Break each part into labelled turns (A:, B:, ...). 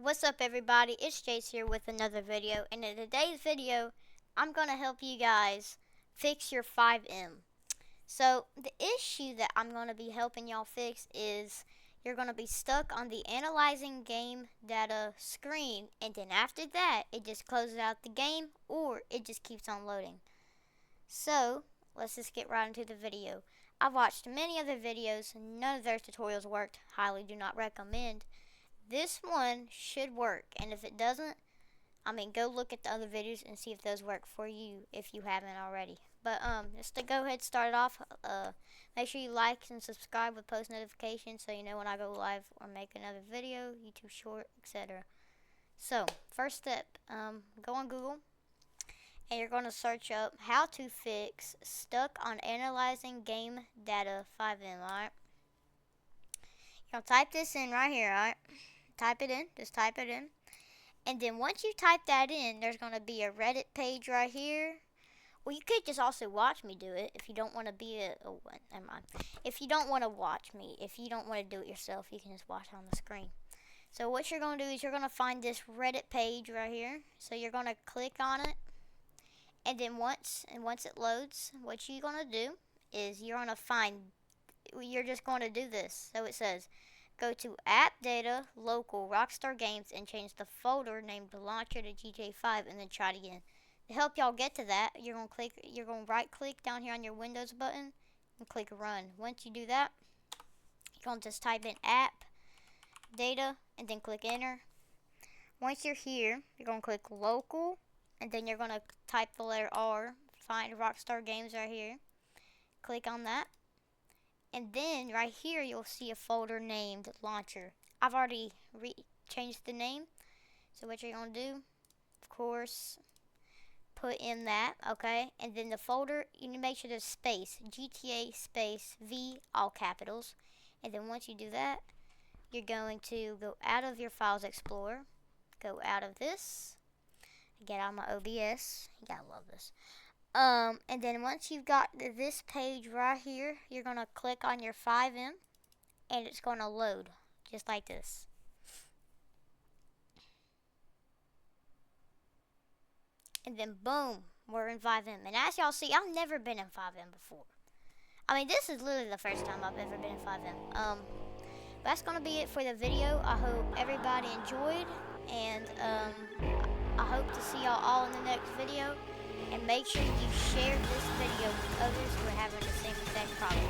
A: What's up everybody, it's Jace here with another video, and in today's video I'm going to help you guys fix your FiveM. So the issue that I'm going to be helping y'all fix is you're going to be stuck on the analyzing game data screen, and then after that it just closes out the game or it just keeps on loading. So let's just get right into the video. I've watched many other videos, none of their tutorials worked, highly do not recommend. This one should work, and if it doesn't, go look at the other videos and see if those work for you if you haven't already. But just to go ahead and start it off, make sure you like and subscribe with post notifications so you know when I go live or make another video, YouTube short, etc. So first step, go on Google and you're going to search up how to fix stuck on analyzing game data FiveM. Alright, you're going to type this in right here. Alright, type it in, just type it in, and then once you type that in, there's going to be a Reddit page right here. Well, you could just also watch me do it if you don't want to be never mind. If you don't want to watch me, if you don't want to do it yourself, you can just watch it on the screen. So what you're going to do is you're going to find this Reddit page right here. So you're going to click on it, and then once it loads, what you're going to do is you're just going to do this. So it says, go to App Data, Local, Rockstar Games, and change the folder named Launcher to GTA 5, and then try it again. To help y'all get to that, you're gonna right click down here on your Windows button and click Run. Once you do that, you're gonna just type in App Data and then click Enter. Once you're here, you're gonna click Local, and then you're gonna type the letter R, find Rockstar Games right here. Click on that. And then right here you'll see a folder named Launcher. I've already changed the name. So what you're going to do, of course, put in that, okay? And then the folder, you need to make sure there's space. GTA space V, all capitals. And then once you do that, you're going to go out of your Files Explorer. Go out of this. Get out my OBS. You gotta love this. And then once you've got this page right here, you're going to click on your FiveM, and it's going to load, just like this. And then boom, we're in FiveM. And as y'all see, I've never been in FiveM before. This is literally the first time I've ever been in FiveM. That's going to be it for the video. I hope everybody enjoyed, and I hope to see y'all all in the next video. And make sure you share this video with others who are having the same exact problem.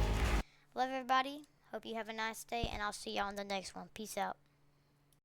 A: Love everybody. Hope you have a nice day, and I'll see y'all on the next one. Peace out.